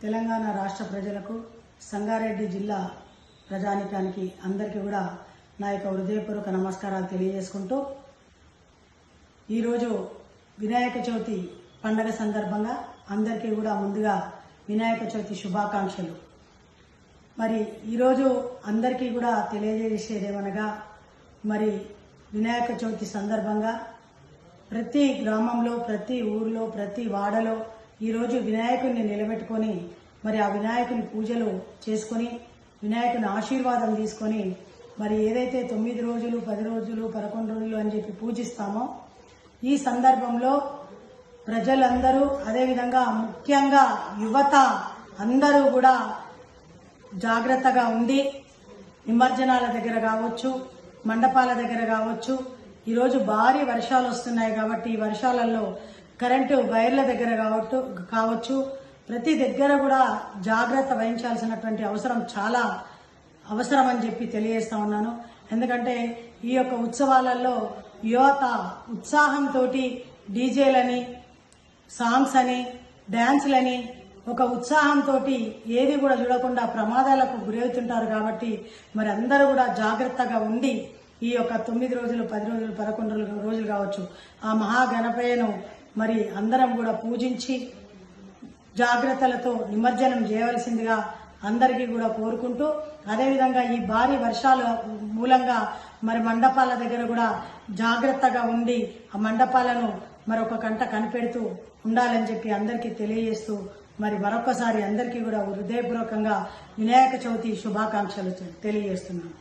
తెలంగాణ రాష్ట్ర ప్రజలకు సంగారెడ్డి జిల్లా ప్రజానికానికి అందరికీ కూడా నా యొక్క హృదయపూర్వక నమస్కారాలు తెలియజేసుకుంటూ ఈరోజు వినాయక చవితి పండగ సందర్భంగా అందరికీ కూడా ముందుగా వినాయక చవితి శుభాకాంక్షలు. మరి ఈరోజు అందరికీ కూడా తెలియజేసేదేమనగా మరి వినాయక చవితి సందర్భంగా ప్రతి గ్రామంలో, ప్రతి ఊర్లో, ప్రతి వాడలో ఈరోజు వినాయకుడిని నిలబెట్టుకొని మరి ఆ వినాయకుని పూజలు చేసుకొని వినాయకుని ఆశీర్వాదం తీసుకొని మరి ఏదైతే 9 రోజులు, 10 రోజులు, 11 రోజులు అని చెప్పి పూజిస్తామో ఈ సందర్భంలో ప్రజలందరూ, అదేవిధంగా ముఖ్యంగా యువత అందరూ కూడా జాగ్రత్తగా ఉండి నిమజ్జనాల దగ్గర కావచ్చు, మండపాల దగ్గర కావచ్చు, ఈరోజు భారీ వర్షాలు వస్తున్నాయి కాబట్టి ఈ వర్షాలలో కరెంటు వైర్ల దగ్గర కావచ్చు ప్రతి దగ్గర కూడా జాగ్రత్త వహించాల్సినటువంటి అవసరం చాలా అవసరం అని చెప్పి తెలియజేస్తా ఉన్నాను. ఎందుకంటే ఈ యొక్క ఉత్సవాలలో యువత ఉత్సాహంతో డీజేలని, సాంగ్స్ అని, డ్యాన్స్లని ఒక ఉత్సాహంతో ఏది కూడా చూడకుండా ప్రమాదాలకు గురవుతుంటారు. కాబట్టి మరి అందరూ కూడా జాగ్రత్తగా ఉండి ఈ యొక్క 9 రోజులు, 10 రోజులు, 11 రోజులు కావచ్చు ఆ మహాగణపయ్యను మరి అందరం కూడా పూజించి జాగ్రత్తలతో నిమజ్జనం చేయవలసిందిగా అందరికీ కూడా కోరుకుంటూ, అదేవిధంగా ఈ భారీ వర్షాల మూలంగా మరి మండపాల దగ్గర కూడా జాగ్రత్తగా ఉండి ఆ మండపాలను మరొక కంట కనిపెడుతూ ఉండాలని చెప్పి అందరికీ తెలియజేస్తూ మరి మరొకసారి అందరికీ కూడా హృదయపూర్వకంగా వినాయక చవితి శుభాకాంక్షలు తెలియజేస్తున్నాను.